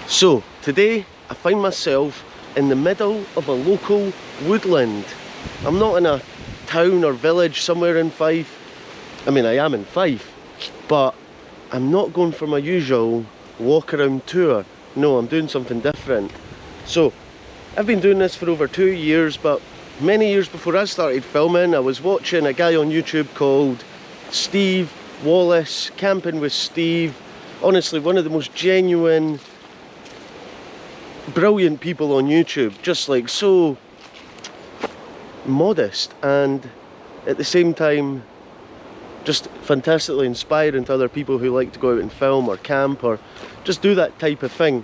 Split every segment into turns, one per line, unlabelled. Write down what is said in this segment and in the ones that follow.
So today I find myself in the middle of a local woodland. I'm not in a town or village somewhere in Fife. I mean, I am in Fife, but I'm not going for my usual walk around tour. No, I'm doing something different. So I've been doing this for over 2 years, but many years before I started filming, I was watching a guy on YouTube called Steve Wallace, Camping with Steve. Honestly, one of the most genuine, brilliant people on YouTube, just like so modest and at the same time just fantastically inspiring to other people who like to go out and film or camp or just do that type of thing.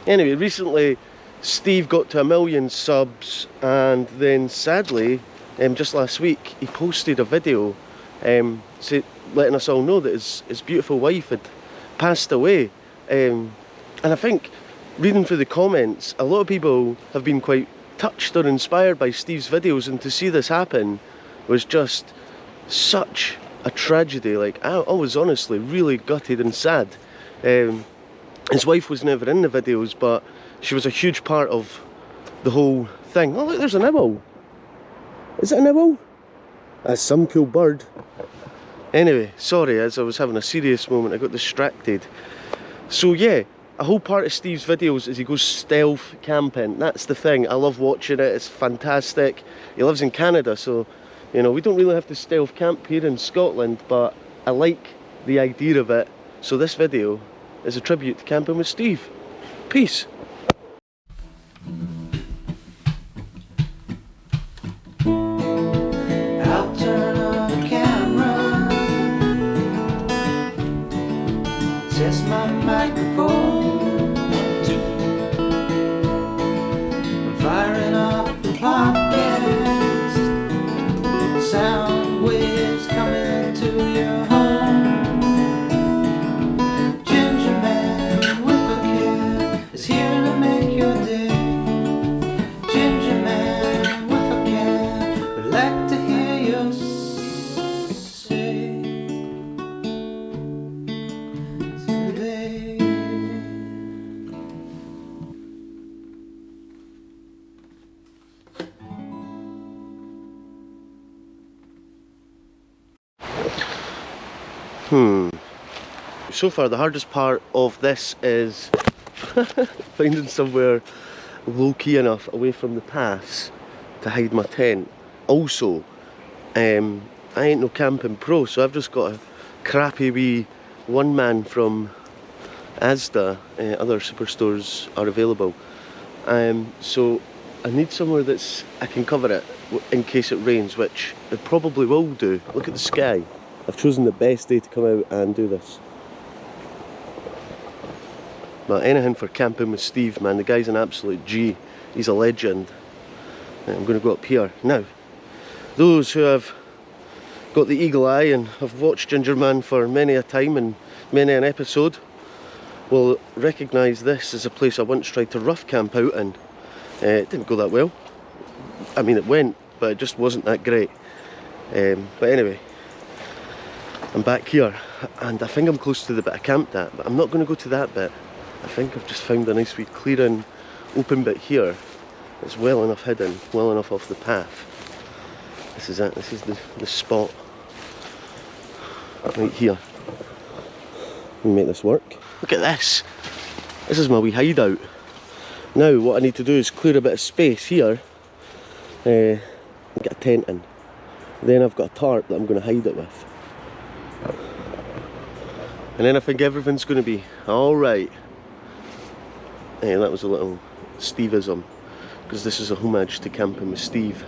Anyway, recently Steve got to 1 million subs, and then sadly just last week he posted a video letting us all know that his beautiful wife had passed away, and I think reading through the comments, a lot of people have been quite touched or inspired by Steve's videos, and to see this happen was just such a tragedy. Like, I was honestly really gutted and sad. His wife was never in the videos, but she was a huge part of the whole thing. Oh look, there's an owl. Is it an owl? That's some cool bird. Anyway, sorry, as I was having a serious moment I got distracted. So yeah, a whole part of Steve's videos is he goes stealth camping. That's the thing, I love watching it, it's fantastic. He lives in Canada, so you know, we don't really have to stealth camp here in Scotland, but I like the idea of it. So this video is a tribute to Camping with Steve. Peace.
I'll turn on the camera, test my microphone, I'm firing up the podcast, sound waves coming to your home. Gingerman with a can is here to make your day. Gingerman with a can would like to hear you say today.
So far the hardest part of this is finding somewhere low-key enough away from the paths to hide my tent. Also, I ain't no camping pro, so I've just got a crappy wee one-man from Asda. Other superstores are available. So I need somewhere that's I can cover it in case it rains, which it probably will do. Look at the sky. I've chosen the best day to come out and do this. But anything for Camping with Steve, man. The guy's an absolute G. He's a legend. I'm going to go up here. Now, those who have got the eagle eye and have watched Gingerman for many a time and many an episode will recognise this as a place I once tried to rough camp out in. It didn't go that well. I mean, it went, but it just wasn't that great. But anyway, I'm back here, and I think I'm close to the bit I camped at, but I'm not going to go to that bit. I think I've just found a nice wee clearing, open bit here. It's well enough hidden, well enough off the path. This is it, this is the spot. Right here. Let me make this work. Look at this. This is my wee hideout. Now what I need to do is clear a bit of space here and get a tent in. Then I've got a tarp that I'm going to hide it with. And then I think everything's going to be alright. That was a little Steveism, because this is a homage to Camping with Steve.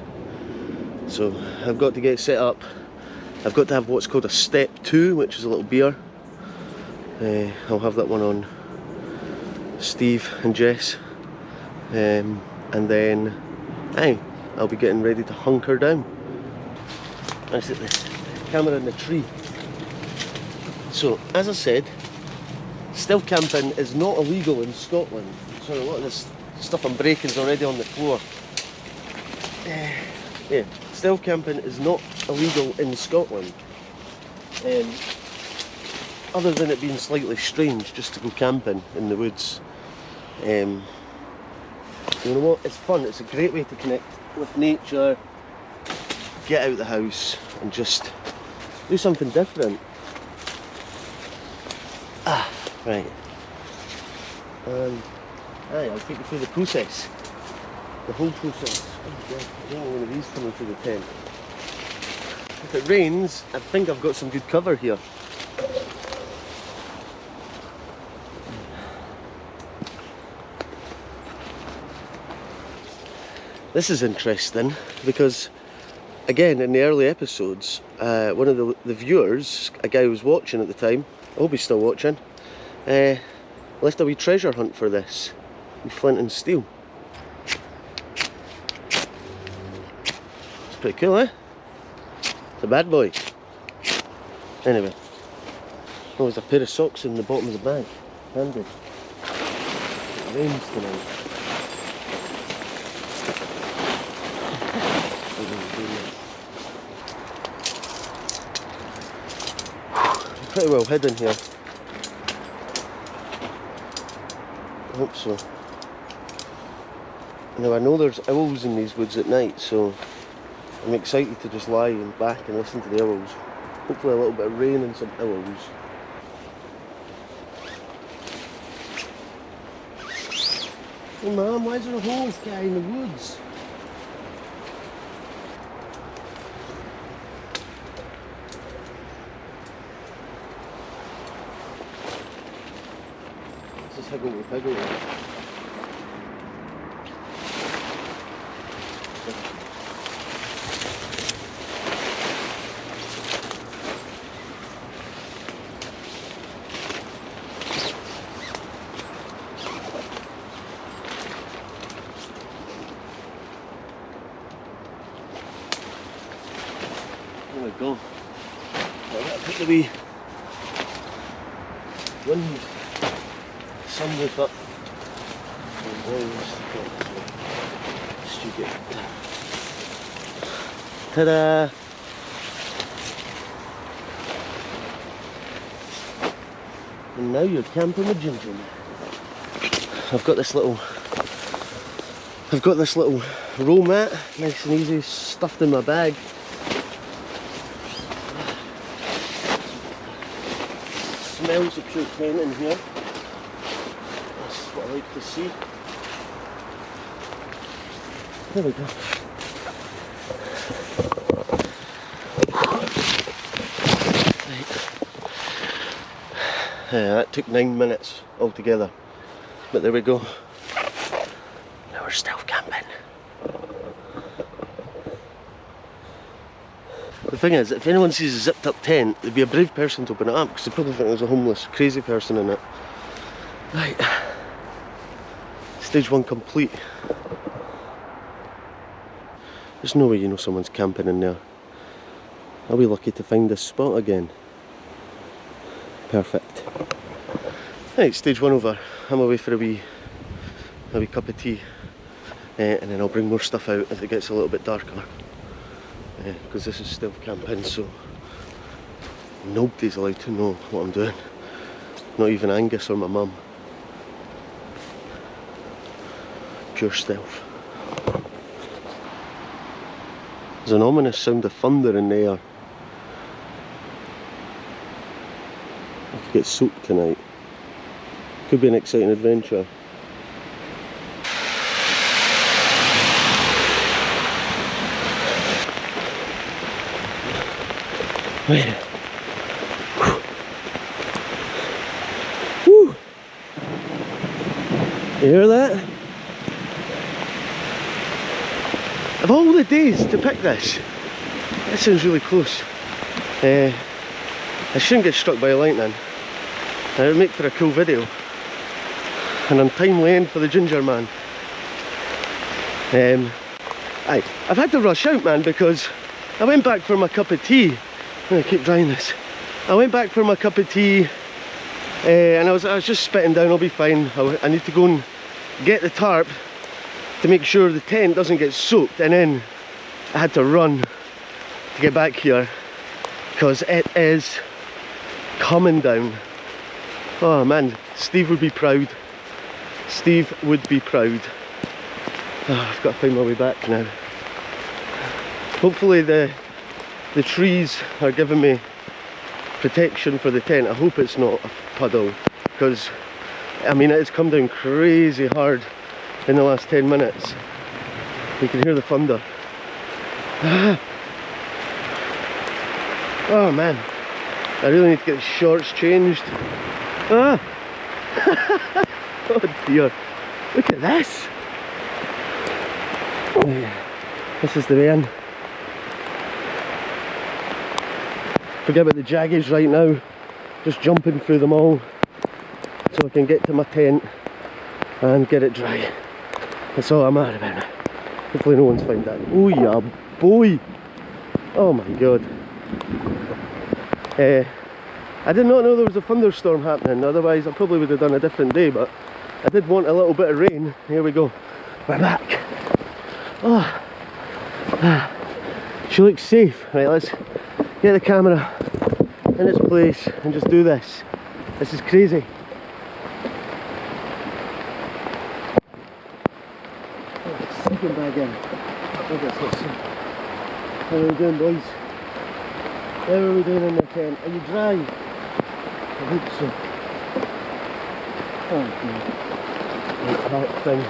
So I've got to get set up. I've got to have what's called a step 2, which is a little beer. I'll have that one on Steve and Jess. And then I'll be getting ready to hunker down. I set the camera in the tree. So, as I said, stealth camping is not illegal in Scotland. So a lot of this stuff I'm breaking is already on the floor. Yeah, stealth camping is not illegal in Scotland. Other than it being slightly strange just to go camping in the woods. You know what? It's fun. It's a great way to connect with nature, get out of the house, and just do something different. Right. Aye, I'll take you through the process. The whole process. Oh God, I don't want one of these coming through the tent. If it rains, I think I've got some good cover here. This is interesting because, again, in the early episodes, one of the viewers, a guy who was watching at the time, I hope he's still watching, left a wee treasure hunt for this, with flint and steel. It's pretty cool, eh? It's a bad boy. Anyway, oh, there's a pair of socks in the bottom of the bag. Handy. It rains tonight. Pretty well hidden here. I hope so. Now I know there's owls in these woods at night, so I'm excited to just lie back and listen to the owls. Hopefully a little bit of rain and some owls. Hey Mum, why is there a hole guy in the woods? This is higgledy piggledy. There we go. I'll put the wee wind sunroof up. Stupid. Ta-da! And now you're camping with Gingerman. I've got this little roll mat, nice and easy, stuffed in my bag. Smells of pure tent in here. That's what I like to see. There we go. Right. That took 9 minutes altogether, but there we go. Now we're stealth camping. The thing is, if anyone sees a zipped up tent, they'd be a brave person to open it up because they probably think there's a homeless, crazy person in it. Right. Stage 1 complete. There's no way you know someone's camping in there. I'll be lucky to find this spot again. Perfect. Right, stage 1 over. I'm away for a wee cup of tea. And then I'll bring more stuff out as it gets a little bit darker. Because this is stealth camping, so nobody's allowed to know what I'm doing. Not even Angus or my mum. Pure stealth. There's an ominous sound of thunder in the air. I could get soaked tonight. Could be an exciting adventure. Right. Whew. You hear that? Of all the days to pick this, that sounds really close. I shouldn't get struck by lightning. It would make for a cool video. An untimely end for the Gingerman. I've had to rush out, man, because I went back for my cup of tea. I'm gonna keep drying this. I went back for my cup of tea and I was just spitting down. I'll be fine. I need to go and get the tarp to make sure the tent doesn't get soaked, and then I had to run to get back here because it is coming down. Oh man, Steve would be proud. Steve would be proud. I've got to find my way back now. Hopefully the trees are giving me protection for the tent. I hope it's not a puddle, because I mean it's come down crazy hard in the last 10 minutes. You can hear the thunder. Oh man, I really need to get the shorts changed. Oh dear, look at this. This is the end. Forget about the jaggies right now, just jumping through them all so I can get to my tent and get it dry. That's all I'm at about now. Hopefully no one's found that. Oh yeah boy, oh my god. I did not know there was a thunderstorm happening, otherwise I probably would have done a different day, but I did want a little bit of rain. Here we go, we're back. Oh. She looks safe. Right, let's get the camera in its place and just do this. This is crazy. Sleeping bag in. Let's see. How are we doing, boys? How are we doing in the tent? Are you dry? I hope so. Oh god. Like that thing.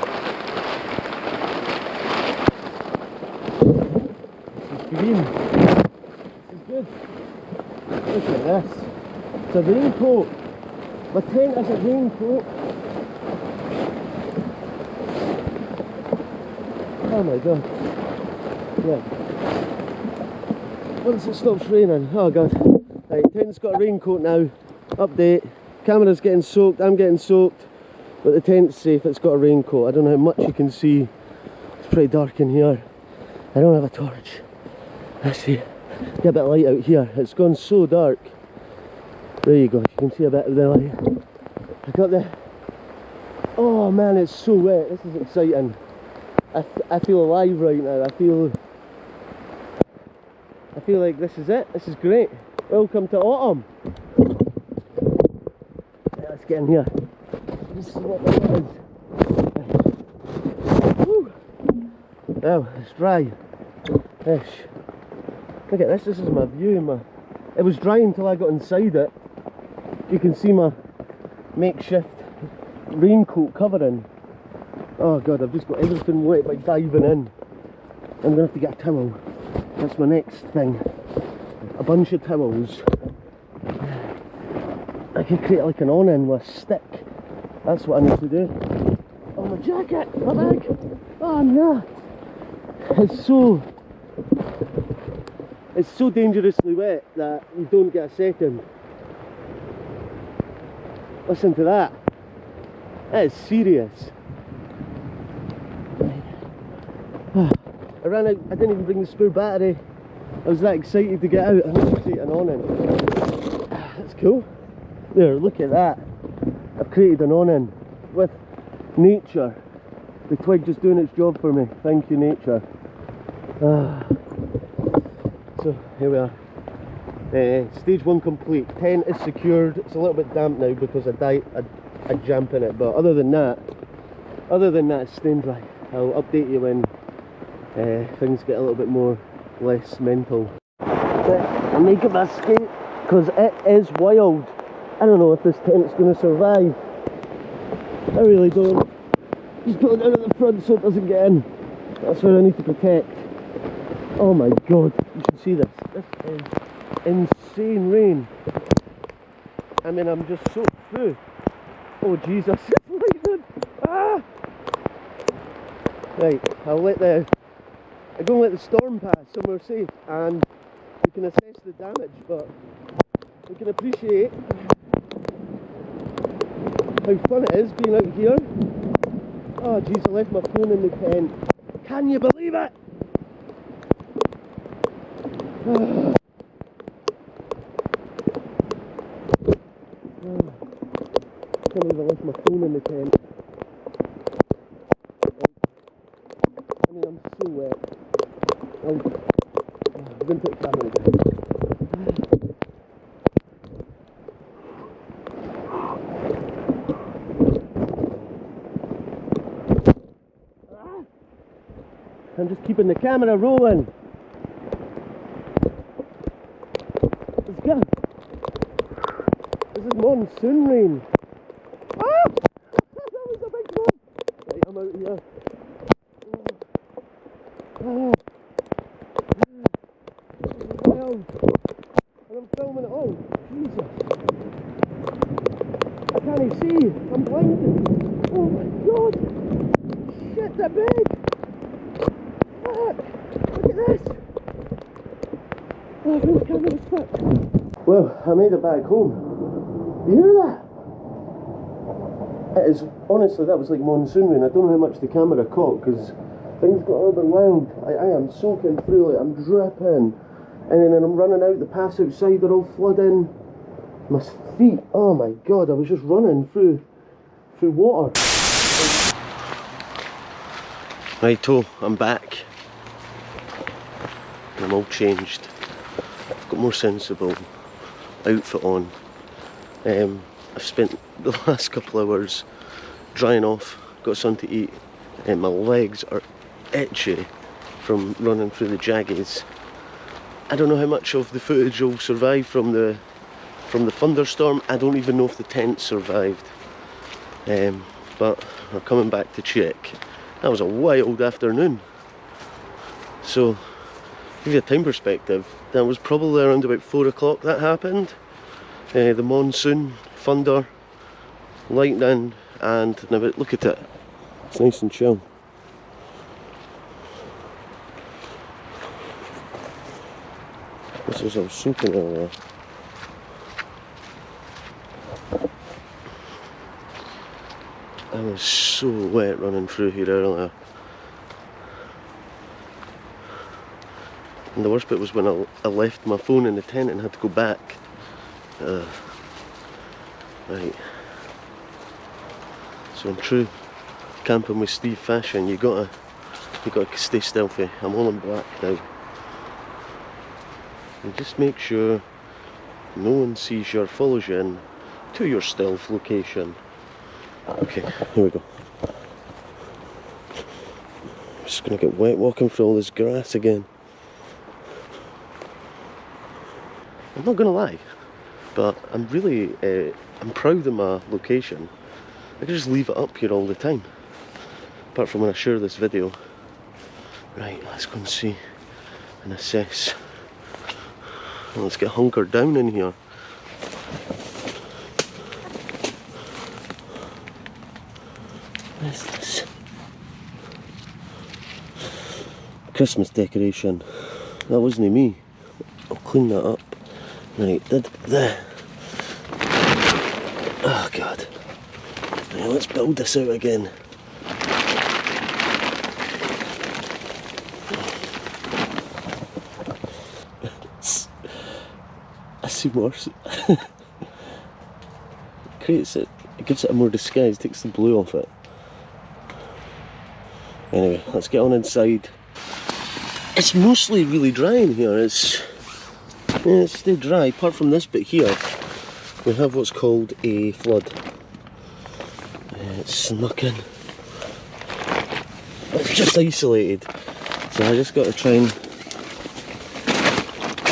Green. This is good. Look at this. It's a raincoat. My tent is a raincoat. Oh my god. Yeah. Once it stops raining, oh god. Right, tent's got a raincoat now. Update. Camera's getting soaked, I'm getting soaked. But the tent's safe, it's got a raincoat. I don't know how much you can see. It's pretty dark in here. I don't have a torch. Let's see, get a bit of light out here. It's gone so dark. There you go, you can see a bit of the light. I got the... Oh man, it's so wet. This is exciting. I feel alive right now. I feel like this is it. This is great. Welcome to autumn. Yeah, let's get in here. This is what the is. Woo. Well, it's dry. Ish. Look at this, this is my view. It was dry until I got inside it. You can see my makeshift raincoat covering. Oh god, I've just got everything wet by diving in. I'm going to have to get a towel. That's my next thing. A bunch of towels. I could create like an awning with a stick. That's what I need to do. Oh, my jacket! My bag! Oh no! It's so dangerously wet that you don't get a second. Listen to that. That is serious. I ran out, I didn't even bring the spare battery. I was that excited to get out. I need to create an awning. That's cool. There, look at that. I've created an awning with nature. The twig just doing its job for me. Thank you, nature. So here we are. Stage 1 complete. Tent is secured. It's a little bit damp now because I jump in it, but other than that it's staying dry. I'll update you when things get a little bit less mental. I'm making my escape because it is wild. I don't know if this tent's going to survive. I really don't. Just put it down at the front so it doesn't get in. That's where I need to protect. Oh my god, you should see this. This is insane rain. I mean, I'm just soaked through. Oh Jesus, it's lightning! Ah! Right, I go and let the storm pass somewhere safe, and we can assess the damage, but we can appreciate how fun it is being out here. Oh jeez, I left my phone in the tent. Can you believe it? Oh. I can't believe I left my phone in the tent. I mean, I'm so wet. I'm going to put the camera down. I'm just keeping the camera rolling. Let's go. This is monsoon rain. Ah! That was a big one. Right, I'm out here. Ah. This is wild. And I'm filming it all. Jesus. I can't even see. I'm blinded. Oh my god. Shit, they're big. Fuck. Look at this. Oh, I think the camera's fucked. Well, I made it back home. You hear that? It is, honestly, that was like monsoon rain. I don't know how much the camera caught because things got a little bit wild. I am soaking through it, I'm dripping. And then I'm running out, the paths outside are all flooding. My feet, oh my god, I was just running through water. Righto, I'm back. I'm all changed. I've got more sensible outfit on. I've spent the last couple of hours drying off, got something to eat, and my legs are itchy from running through the jaggies. I don't know how much of the footage will survive from the thunderstorm. I don't even know if the tent survived. But we're coming back to check. That was a wild afternoon. So, to give you a time perspective, that was probably around about 4 o'clock that happened. The monsoon, thunder, lightning, and now look at it. It's nice and chill. This is I was soaking earlier. I was so wet running through here earlier. And the worst bit was when I left my phone in the tent and had to go back. Right. So in true camping with Steve fashion, you gotta stay stealthy. I'm all in black now. And just make sure no one sees you or follows you in to your stealth location. Okay, here we go. I'm just gonna get wet walking through all this grass again. I'm not gonna lie, but I'm really, I'm proud of my location. I can just leave it up here all the time, apart from when I share this video. Right, let's go and see and assess. Let's get hunkered down in here. What is this? Christmas decoration. That wasn't me. I'll clean that up. Right, oh god. Right, let's build this out again. I see worse. Creates it. It gives it a more disguise. Takes the blue off it. Anyway, let's get on inside. It's mostly really dry in here. It's stayed dry. Apart from this bit here, we have what's called a flood. It's snuck in. It's just isolated, so I just got to try and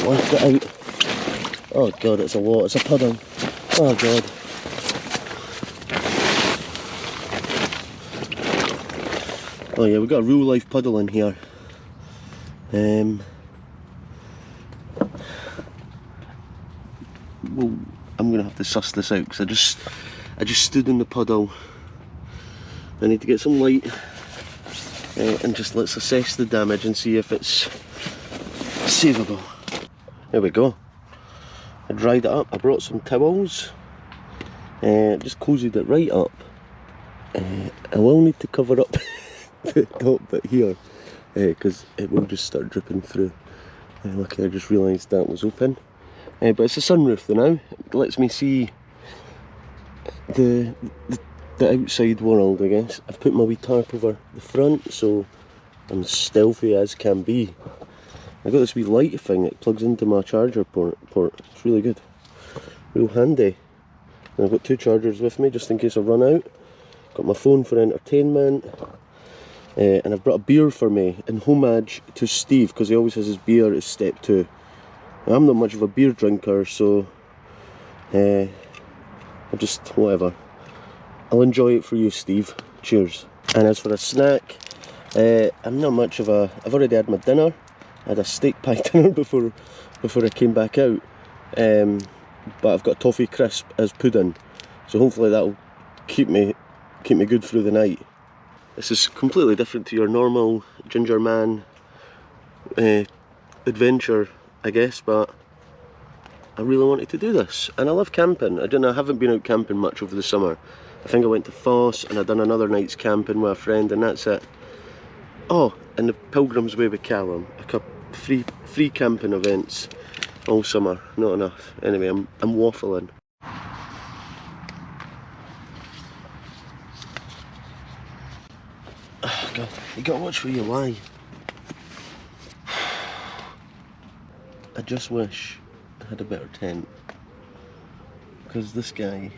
lift it out. Oh god, it's a lot. It's a puddle. Oh god. Oh yeah, we've got a real life puddle in here. Well, I'm gonna have to suss this out because I just stood in the puddle. I need to get some light and just let's assess the damage and see if it's savable. There we go. I dried it up. I brought some towels. Just cozied it right up. I will need to cover up the top bit here because it will just start dripping through. Luckily I just realised that was open. But it's a sunroof though now. It lets me see the outside world, I guess. I've put my wee tarp over the front so I'm stealthy as can be. I got this wee light thing that plugs into my charger port. It's really good. Real handy. And I've got 2 chargers with me just in case I run out. Got my phone for entertainment. and I've brought a beer for me in homage to Steve, because he always has his beer as step 2. I'm not much of a beer drinker, so I'll just, whatever. I'll enjoy it for you, Steve. Cheers. And as for a snack, I'm not much of a... I've already had my dinner. I had a steak pie dinner before I came back out. But I've got toffee crisp as pudding, so hopefully that'll keep me good through the night. This is completely different to your normal Gingerman adventure, I guess, but I really wanted to do this, and I love camping. I haven't been out camping much over the summer. I think I went to Foss and I'd done another night's camping with a friend, and that's it. Oh, and the Pilgrim's Way with Callum, a couple free camping events all summer. Not enough. Anyway, I'm waffling. Oh God, you gotta watch where you lie. I just wish I had a better tent, because this guy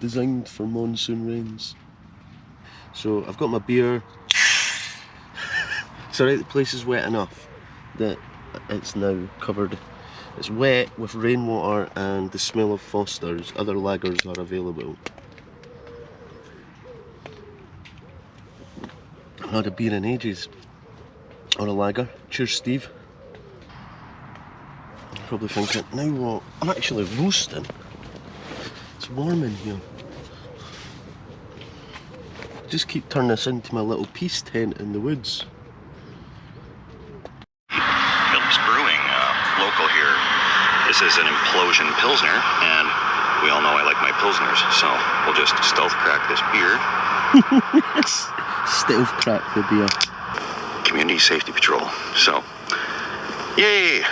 designed for monsoon rains. So I've got my beer. It's alright, the place is wet enough that it's now covered. It's wet with rainwater and the smell of Foster's. Other lagers are available. I've not had a beer in ages, or a lager. Cheers, Steve. You're probably thinking, now what? I'm actually roasting. It's warm in here. Just keep turning this into my little peace tent in the woods.
Phillips Brewing, local here. This is an implosion Pilsner, and we all know I like my Pilsners, so we'll just stealth crack this beer.
Stealth crack the beer.
Community Safety Patrol, so yay!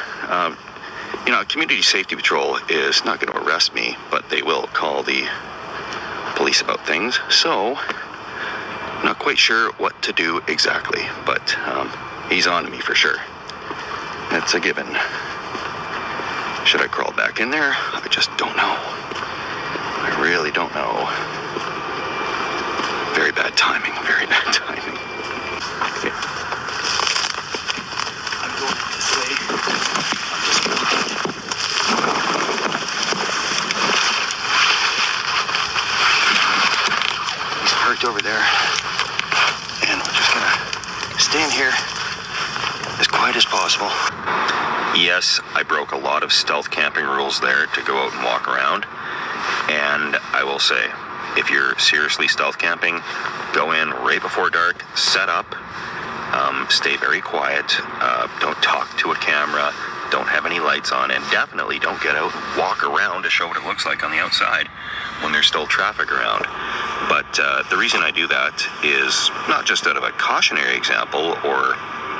You know, Community Safety Patrol is not going to arrest me, but they will call the police about things, so not quite sure what to do exactly, but he's on to me for sure. That's a given. Should I crawl back in there? I just don't know. I really don't know. Very bad timing, very bad timing. Okay. I'm going this way. I'm just He's parked over there. And we're just gonna stay in here as quiet as possible. Yes, I broke a lot of stealth camping rules there to go out and walk around. And I will say, if you're seriously stealth camping, go in right before dark, set up, stay very quiet, don't talk to a camera, don't have any lights on, and definitely don't get out and walk around to show what it looks like on the outside when there's still traffic around. But the reason I do that is not just out of a cautionary example or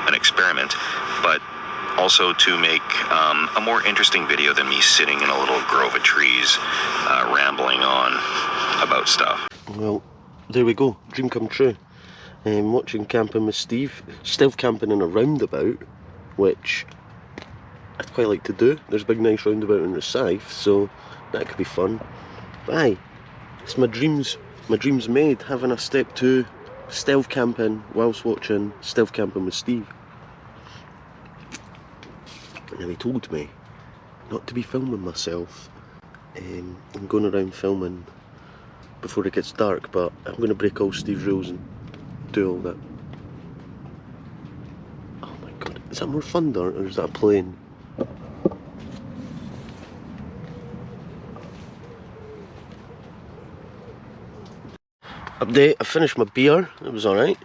an experiment, but also to make a more interesting video than me sitting in a little grove of trees rambling on about stuff.
Well, there we go, dream come true. Watching camping with Steve, stealth camping in a roundabout, which I'd quite like to do. There's a big nice roundabout in Rosyth, so that could be fun. But aye, it's my dreams made, having a step 2 stealth camping whilst watching stealth camping with Steve. Now he told me not to be filming myself. I'm going around filming before it gets dark, but I'm going to break all Steve's rules and do all that. Oh my God, is that more thunder or is that a plane? Update, I finished my beer, it was alright.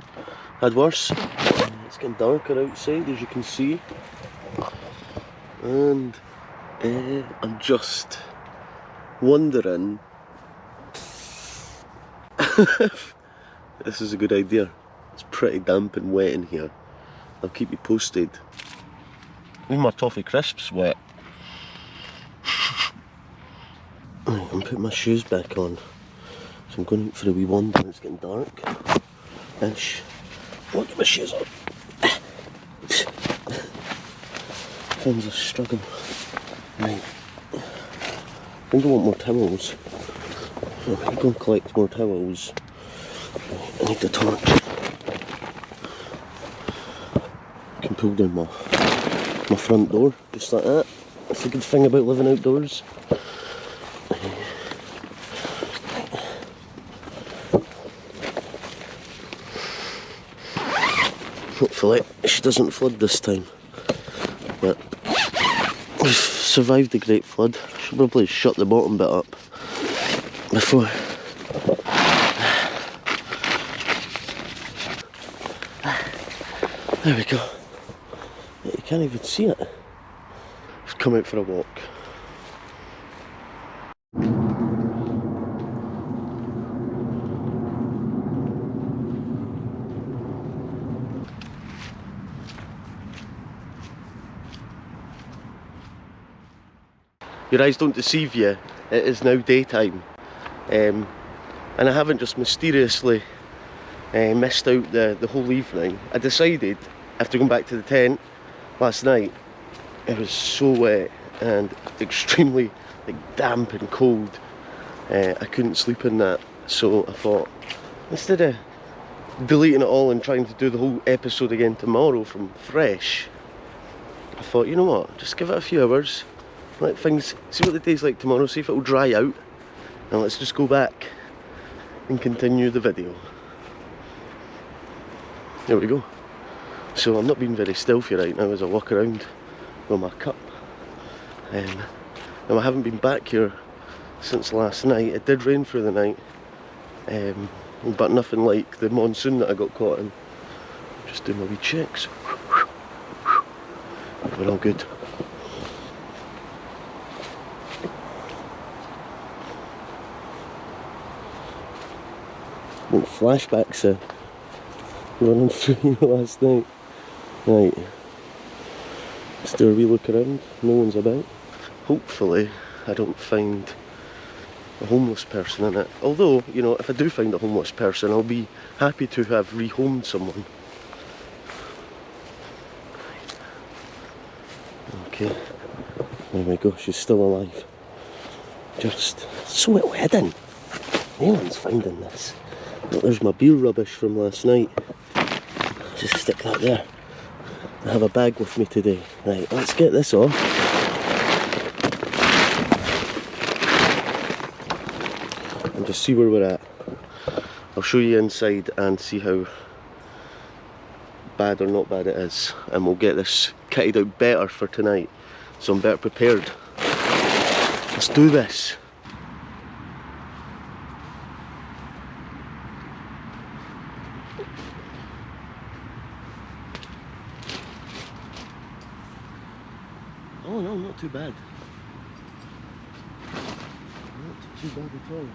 Had worse. It's getting darker outside, as you can see. And I'm just wondering if this is a good idea. It's pretty damp and wet in here. I'll keep you posted. Even my toffee crisps wet. Right, I'm putting my shoes back on. So I'm going out for a wee wander. It's getting dark. Ish. Look at my shoes on. Things are struggling. Right. I think I want more towels. I'm going to go and collect more towels. I need the torch. I can pull down my front door, just like that. That's a good thing about living outdoors. Hopefully she doesn't flood this time. But we've survived the Great Flood. Should probably shut the bottom bit up before. There we go. You can't even see it. I've come out for a walk. Your eyes don't deceive you, it is now daytime. And I haven't just mysteriously missed out the whole evening. I decided, after going back to the tent last night, it was so wet and extremely damp and cold. I couldn't sleep in that, so I thought, instead of deleting it all and trying to do the whole episode again tomorrow from fresh, I thought, you know what, just give it a few hours, let things, see what the day's like tomorrow, see if it'll dry out, and let's just go back and continue the video. There we go. So I'm not being very stealthy right now as I walk around with my cup. And I haven't been back here since last night. It did rain through the night, but nothing like the monsoon that I got caught in. Just doing my wee checks. We're all good. What flashbacks are running through you last night. Right, let's do a wee look around. No one's about. Hopefully I don't find a homeless person in it. Although, you know, if I do find a homeless person, I'll be happy to have rehomed someone. Okay, there we go, she's still alive. Just so well hidden. No one's finding this. Well, there's my beer rubbish from last night. Just stick that there. I have a bag with me today. Right, let's get this off. And just see where we're at. I'll show you inside and see how bad or not bad it is. And we'll get this kitted out better for tonight, so I'm better prepared. Let's do this. Oh no, not too bad. Not too bad at all.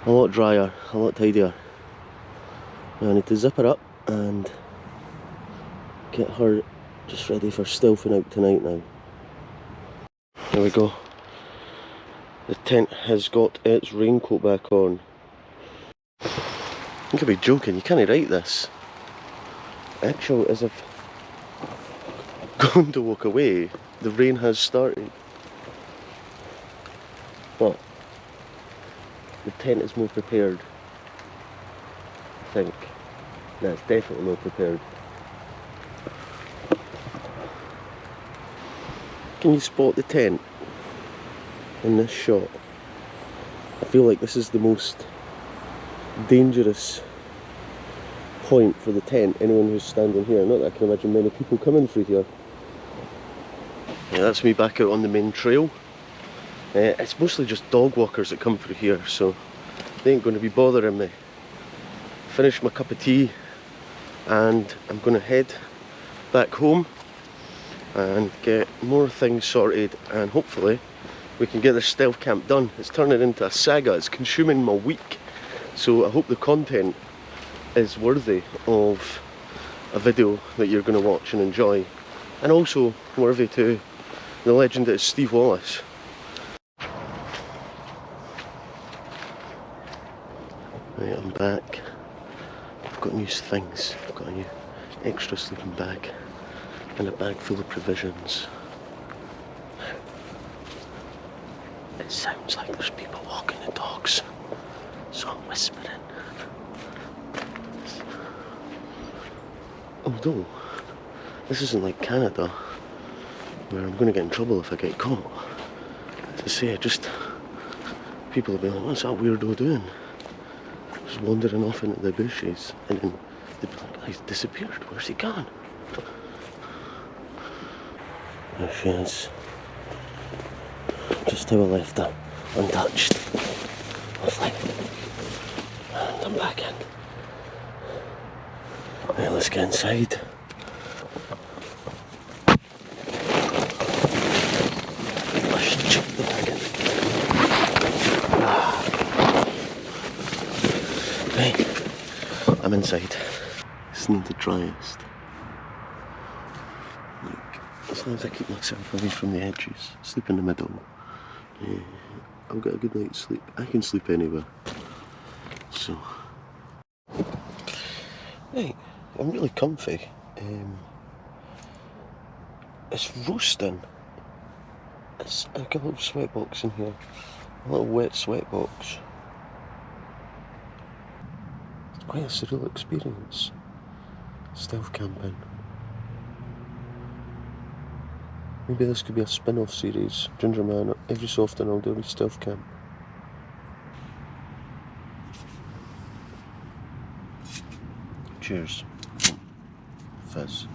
A lot drier, a lot tidier. Now I need to zip her up and get her just ready for stealthing out tonight now. There we go. The tent has got its raincoat back on. You could be joking, you can't write this. Actually, as if going to walk away, the rain has started. But the tent is more prepared, I think. No, it's definitely more prepared. Can you spot the tent in this shot? I feel like this is the most dangerous point for the tent, anyone who's standing here. Not that I can imagine many people coming through here. Yeah, that's me back out on the main trail. It's mostly just dog walkers that come through here, so they ain't going to be bothering me. Finish my cup of tea and I'm going to head back home and get more things sorted, and hopefully we can get this stealth camp done. It's turning into a saga, it's consuming my week, so I hope the content is worthy of a video that you're going to watch and enjoy, and also worthy to the legend that is Steve Wallace. Right, I'm back. I've got new things. I've got a new extra sleeping bag and a bag full of provisions. It sounds like there's people walking the dogs, so I'm whispering. Although, this isn't like Canada, where I'm going to get in trouble if I get caught. As I say, people will be like, what's that weirdo doing? Just wandering off into the bushes, and then they'd be like, he's disappeared, where's he gone? There she is. Just how I left her, untouched. Lovely. And I'm back in. Right, let's get inside. Let's check the wagon. Right, I'm inside. It's not the driest. As long as I keep myself away from the edges, sleep in the middle, I'll get a good night's sleep. I can sleep anywhere. So, right, I'm really comfy. It's roasting. It's like a little sweat box in here, a little wet sweat box. It's quite a surreal experience, stealth camping. Maybe this could be a spin-off series. Gingerman, every so often I'll do a wee stealth camp. Cheers. Fizz.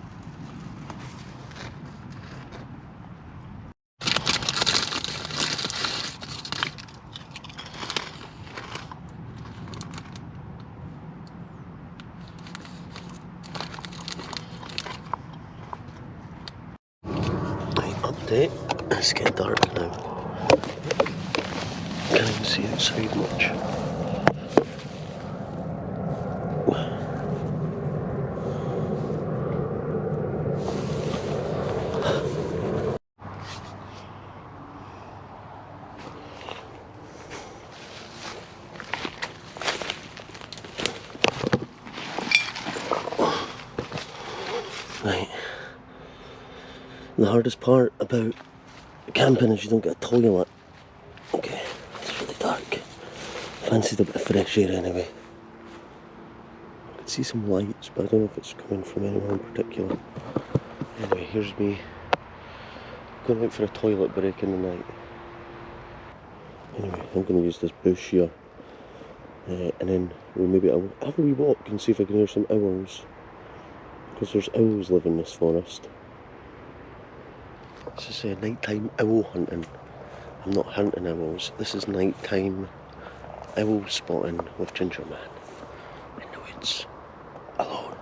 Update. It's getting dark now. Can't even see outside much. Right. The hardest part about camping is you don't get a toilet. Okay, it's really dark. Fancied a bit of fresh air anyway. I can see some lights, but I don't know if it's coming from anywhere in particular. Anyway, here's me going out for a toilet break in the night. Anyway, I'm going to use this bush here, and then I'll have a wee walk and see if I can hear some owls, because there's owls living in this forest. This is nighttime owl hunting. I'm not hunting owls. This is nighttime owl spotting with Gingerman in the woods, alone.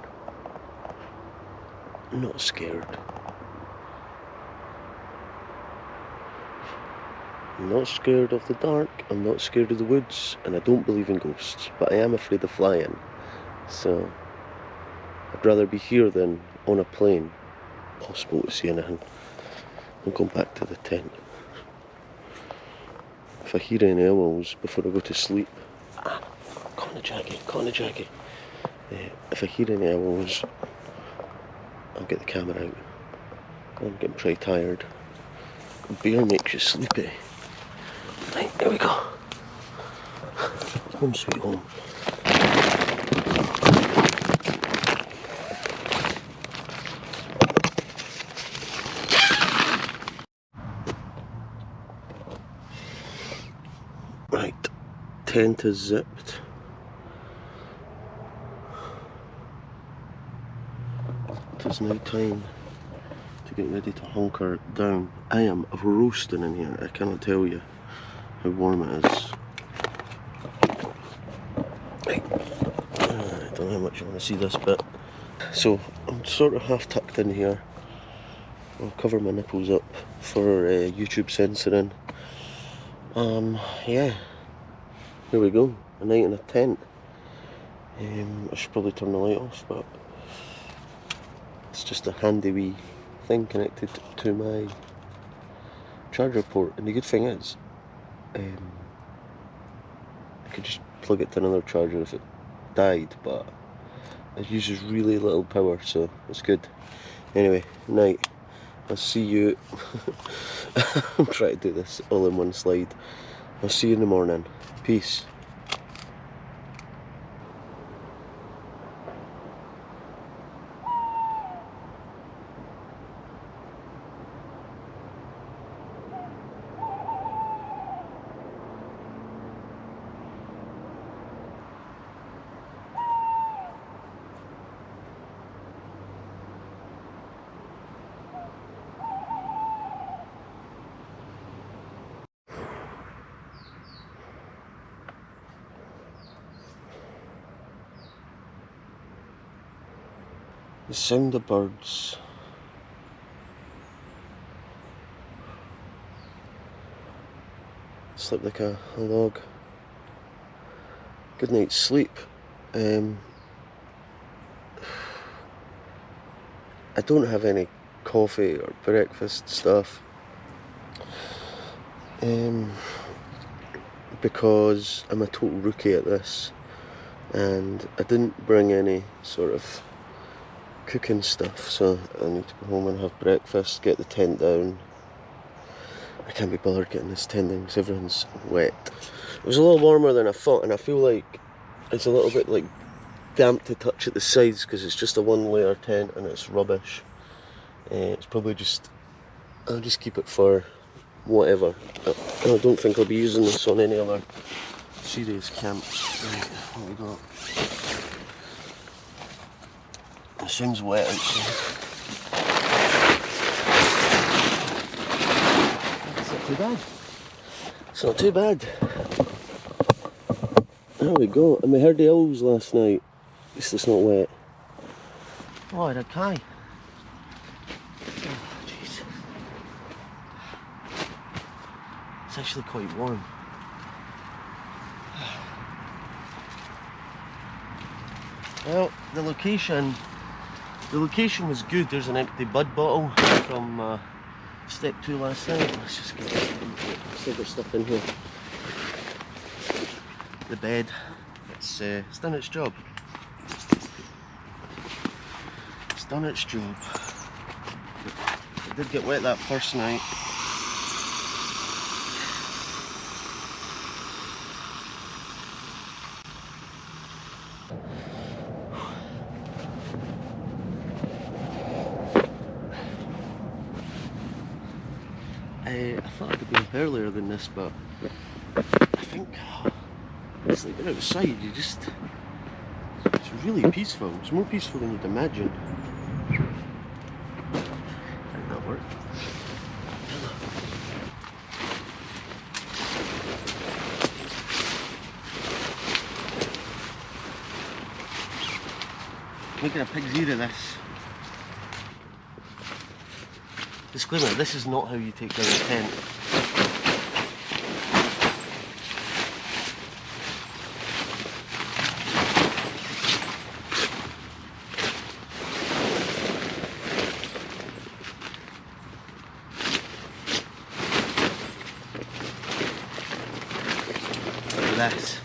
I'm not scared. I'm not scared of the dark. I'm not scared of the woods, and I don't believe in ghosts. But I am afraid of flying. So I'd rather be here than on a plane. Possible to see anything. I'm going back to the tent. If I hear any owls before I go to sleep, caught in a jaggy. If I hear any owls, I'll get the camera out. I'm getting pretty tired. Beer makes you sleepy. Right, here we go. Home sweet home. Right, tent is zipped. It is now time to get ready to hunker down. I am roasting in here. I cannot tell you how warm it is. Right. I don't know how much you want to see this bit. So I'm sort of half tucked in here. I'll cover my nipples up for YouTube censoring. Yeah, here we go, a night in a tent. I should probably turn the light off, but it's just a handy wee thing connected to my charger port, and the good thing is, I could just plug it to another charger if it died, but it uses really little power, so it's good. Anyway, night. I'll see you. I'm trying to do this all in one slide. I'll see you in the morning. Peace. The sound of birds. Sleep like a log. Good night's sleep. I don't have any coffee or breakfast stuff. Because I'm a total rookie at this, and I didn't bring any sort of cooking stuff, so I need to go home and have breakfast, get the tent down. I can't be bothered getting this tent down because everyone's wet. It was a little warmer than I thought, and I feel like it's a little bit like damp to touch at the sides because it's just a one layer tent and it's rubbish. It's probably just, I'll just keep it for whatever. I don't think I'll be using this on any other serious camps. Right, what we got? It sounds wet outside. It's not too bad. It's not too bad. There we go. And we heard the owls last night. At least it's not wet. Oh, I had a kai. Oh, jeez. It's actually quite warm. Well, the location was good. There's an empty bud bottle from step 2 last night. Let's just get still got stuff in here. The bed, it's done its job. It's done its job. It did get wet that first night. I thought I'd been earlier than this, but I think it's like outside, it's really peaceful. It's more peaceful than you'd imagine. I think that worked. Making a pig's ear of this. Disclaimer, this is not how you take down a tent. Look at this.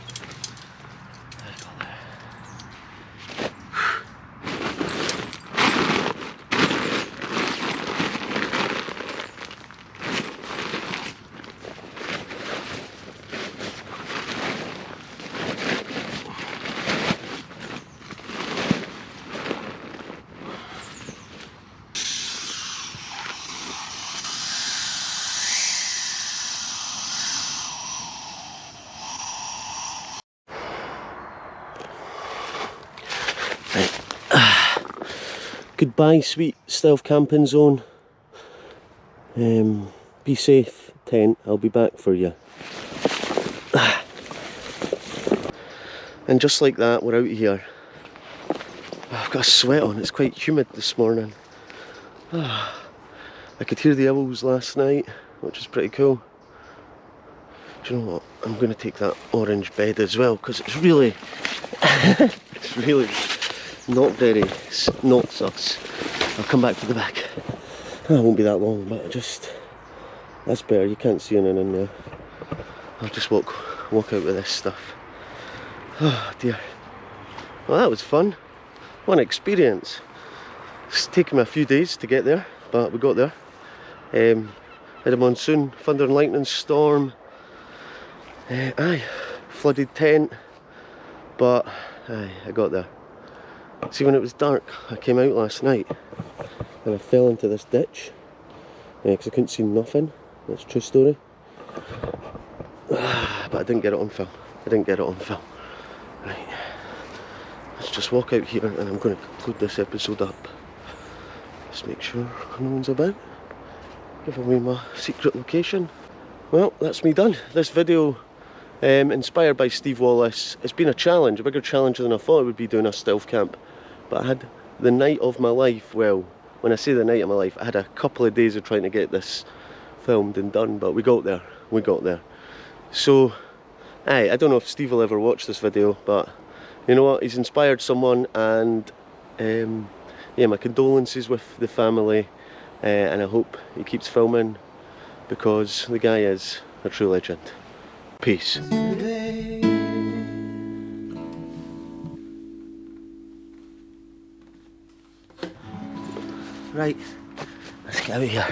Goodbye, sweet stealth camping zone. Be safe, tent. I'll be back for you. And just like that, we're out here. I've got a sweat on. It's quite humid this morning. I could hear the owls last night, which is pretty cool. Do you know what? I'm going to take that orange bed as well because it's really, it's really not sus. I'll come back to the back. Oh, it won't be that long, but that's better. You can't see anything in there. I'll just walk out with this stuff. Oh dear. Well, that was fun. What an experience. It's taken me a few days to get there, but we got there. Had a monsoon, thunder and lightning storm. Aye, flooded tent, but aye, I got there. See, when it was dark, I came out last night and I fell into this ditch because I couldn't see nothing. That's a true story. But I didn't get it on film. I didn't get it on film. Right, let's just walk out here and I'm going to conclude this episode up. Just make sure no one's about. Give away my secret location. Well, that's me done. This video, inspired by Steve Wallace. It's been a challenge, a bigger challenge than I thought it would be doing a stealth camp. But I had the night of my life. Well, when I say the night of my life, I had a couple of days of trying to get this filmed and done, but we got there. We got there. So, aye, I don't know if Steve will ever watch this video, but you know what? He's inspired someone, and yeah, my condolences with the family, and I hope he keeps filming because the guy is a true legend. Peace. Right, let's get out of here.